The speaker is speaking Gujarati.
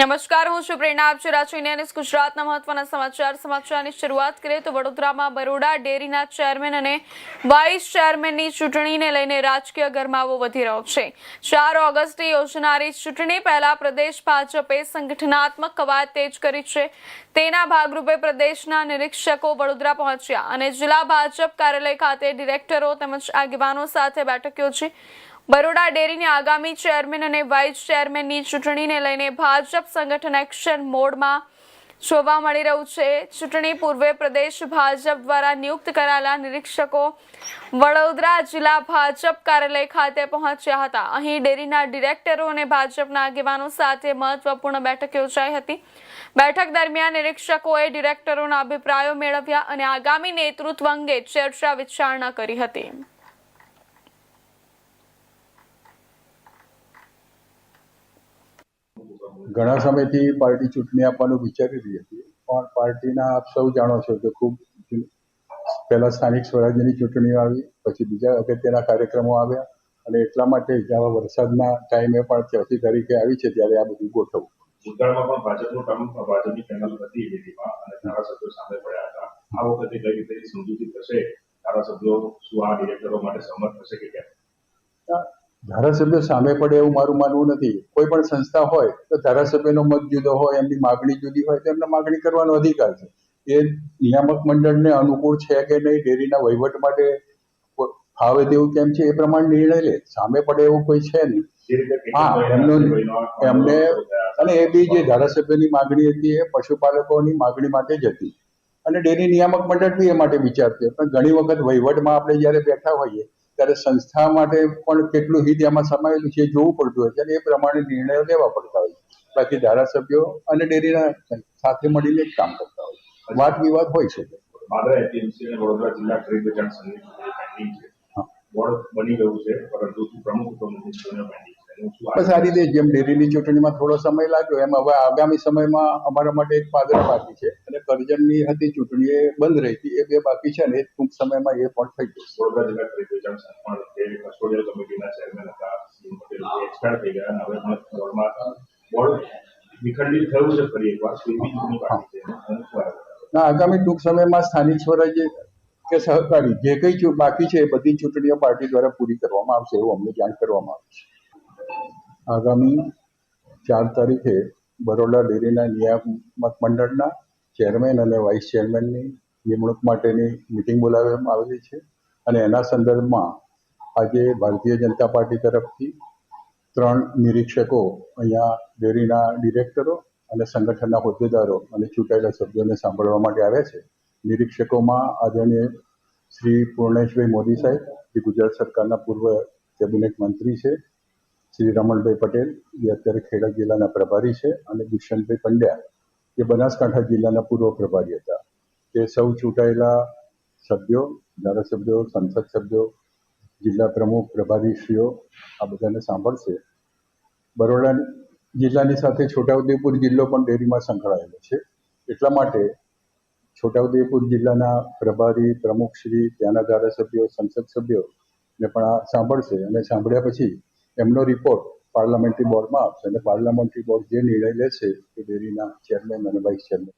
નમસ્કાર, હું છું પ્રેરણા. આપ જોઈ રહ્યા છો ઇન્ડિયા ન્યૂઝ ગુજરાતના મહત્વના સમાચારની શરૂઆત કરીએ તો વડોદરામાં બરોડા ડેરીના ચેરમેન અને વાઇસ ચેરમેનની ચૂંટણીને લઈને રાજકીય ગરમાવો વધી રહ્યો છે. 4 ઓગસ્ટે યોજનારી ચૂંટણી પહેલા પ્રદેશ ભાજપે સંગઠનાત્મક કવાયત તેજ કરી છે. તેના ભાગરૂપે પ્રદેશના નિરીક્ષકો વડોદરા પહોંચ્યા અને જિલ્લા ભાજપ કાર્યાલય ખાતે ડિરેક્ટરો તેમજ આગેવાનો સાથે બેઠક યોજી. બરોડા ડેરીની આગામી ચેરમેન અને વાઇસ ચેરમેનની ચૂંટણીને લઈને ભાજપ સંગઠન એક્શન મોડમાં જોવા મળી રહ્યું છે. ચૂંટણી પૂર્વે પ્રદેશ ભાજપ દ્વારા નિયુક્ત કરાયેલા નિરીક્ષકો વડોદરા જિલ્લા ભાજપ કાર્યાલય ખાતે પહોંચ્યા હતા. અહીં ડેરીના ડિરેક્ટરો અને ભાજપના આગેવાનો સાથે મહત્વપૂર્ણ બેઠક યોજાઈ હતી. બેઠક દરમિયાન નિરીક્ષકોએ ડિરેક્ટરોના અભિપ્રાયો મેળવ્યા અને આગામી નેતૃત્વ અંગે ચર્ચા વિચારણા કરી હતી. ઘણા સમયથી પાર્ટી ચૂંટણી આપવાનું વિચારી રહી હતી, પણ પાર્ટીના આપ સૌ જાણો છો કે ખૂબ પહેલા સ્થાનિક સ્વરાજ્યની ચૂંટણીઓ આવી, પછી બીજા અગત્યના કાર્યક્રમો આવ્યા અને એટલા માટે જ આવા વરસાદના ટાઈમે પણ 4મી તારીખે આવી છે ત્યારે આ બધું ગોઠવવું. ભૂતકાળમાં પણ ભાજપનું ટર્મ ભાજપની પેનલ હતી ડેરીમાં અને ધારાસભ્યો સામે પડ્યા હતા. આ વખતે કઈ રીતે સમજૂતી થશે? ધારાસભ્યો શું આ ડિરેક્ટરો માટે સંમત થશે કે કેમ? ધારાસભ્યો સામે પડે એવું મારું માનવું નથી. કોઈ પણ સંસ્થા હોય તો ધારાસભ્યનો મત જુદો હોય, એમની માગણી જુદી હોય તો એમને માગણી કરવાનો અધિકાર છે. એ નિયામક મંડળને અનુકૂળ છે કે નહીં, ડેરીના વહીવટ માટે ફાવે તેવું કેમ છે એ પ્રમાણે નિર્ણય લે. સામે પડે એવું કોઈ છે નહીં. એમને અને એ બી જે ધારાસભ્યની માગણી હતી એ પશુપાલકોની માગણી માટે જ હતી અને ડેરી નિયામક મંડળ બી એ માટે વિચારતું. પણ ઘણી વખત વહીવટમાં આપણે જ્યારે બેઠા હોઈએ ત્યારે સંસ્થા માટે પણ કેટલું હિત એમાં સમાયેલું છે એ જોવું પડતું હોય છે અને એ પ્રમાણે નિર્ણયો લેવા પડતા હોય છે. બાકી ધારાસભ્યો અને ડેરીના સાથે મળીને જ કામ કરતા હોય. વાદ વિવાદ હોય છે. વડોદરા જિલ્લા ખરીદ વેચાણ સંઘની પેન્ડિંગ છે. બોર્ડ બની ગયું છે, પરંતુ પ્રમુખ પેન્ડિંગ છે. બસ આ રીતે જેમ ડેરીની ચૂંટણીમાં થોડો સમય લાગ્યો એમ હવે આગામી સમયમાં અમારા માટે એક પાદરા બાકી છે અને કરજણની હતી ચૂંટણી એ બંધ રહી હતી, એ 2 બાકી છે અને એ ટૂંક સમયમાં એ પણ થઈ જશે. વડોદરા જિલ્લા ખરીદ વેચાણ સંઘ પણ કસ્ટોડિયલ કમિટીના ચેરમેન હતા પટેલ એક્સપાયર થઈ ગયા અને હવે બોર્ડ વિખંડિત થયું છે. ફરી એકવાર ચૂંટણી બાકી છે. આગામી ટૂંક સમયમાં સ્થાનિક સ્વરાજ્ય કે સહકારી જે કંઈ બાકી છે એ બધી ચૂંટણીઓ પાર્ટી દ્વારા પૂરી કરવામાં આવશે એવું અમને જાણ કરવામાં આવે છે. આગામી 4 તારીખે બરોડા ડેરીના નિયામક મંડળના ચેરમેન અને વાઇસ ચેરમેનની નિમણૂક માટેની મિટિંગ બોલાવવામાં આવેલી છે અને એના સંદર્ભમાં આજે ભારતીય જનતા પાર્ટી તરફથી 3 નિરીક્ષકો અહીંયા ડેરીના ડિરેક્ટરો અને સંગઠનના હોદ્દેદારો અને ચૂંટાયેલા સભ્યોને સાંભળવા માટે આવ્યા છે. નિરીક્ષકોમાં આદરણીય શ્રી પૂર્ણેશભાઈ મોદી સાહેબ, જે ગુજરાત સરકારના પૂર્વ કેબિનેટ મંત્રી છે, શ્રી રમણભાઈ પટેલ, જે અત્યારે ખેડા જિલ્લાના પ્રભારી છે, અને દુષ્યંતભાઈ પંડ્યા, જે બનાસકાંઠા જિલ્લાના પૂર્વ પ્રભારી હતા. તે સૌ ચૂંટાયેલા સભ્યો, ધારાસભ્યો, સંસદ સભ્યો, જિલ્લા પ્રમુખ, પ્રભારીશ્રીઓ આ બધાને સાંભળશે. બરોડા જિલ્લાની સાથે છોટાઉદેપુર જિલ્લો પણ ડેરીમાં સંકળાયેલો છે. એટલા માટે છોટાઉદેપુર જિલ્લાના પ્રભારી, પ્રમુખશ્રી, ત્યાંના ધારાસભ્યો, સંસદ સભ્યોને પણ આ સાંભળશે અને સાંભળ્યા પછી એમનો રિપોર્ટ પાર્લામેન્ટરી બોર્ડમાં આપશે અને પાર્લામેન્ટરી બોર્ડ જે નિર્ણય લેશે એ ડેરીના ચેરમેન અને વાઇસ ચેરમેન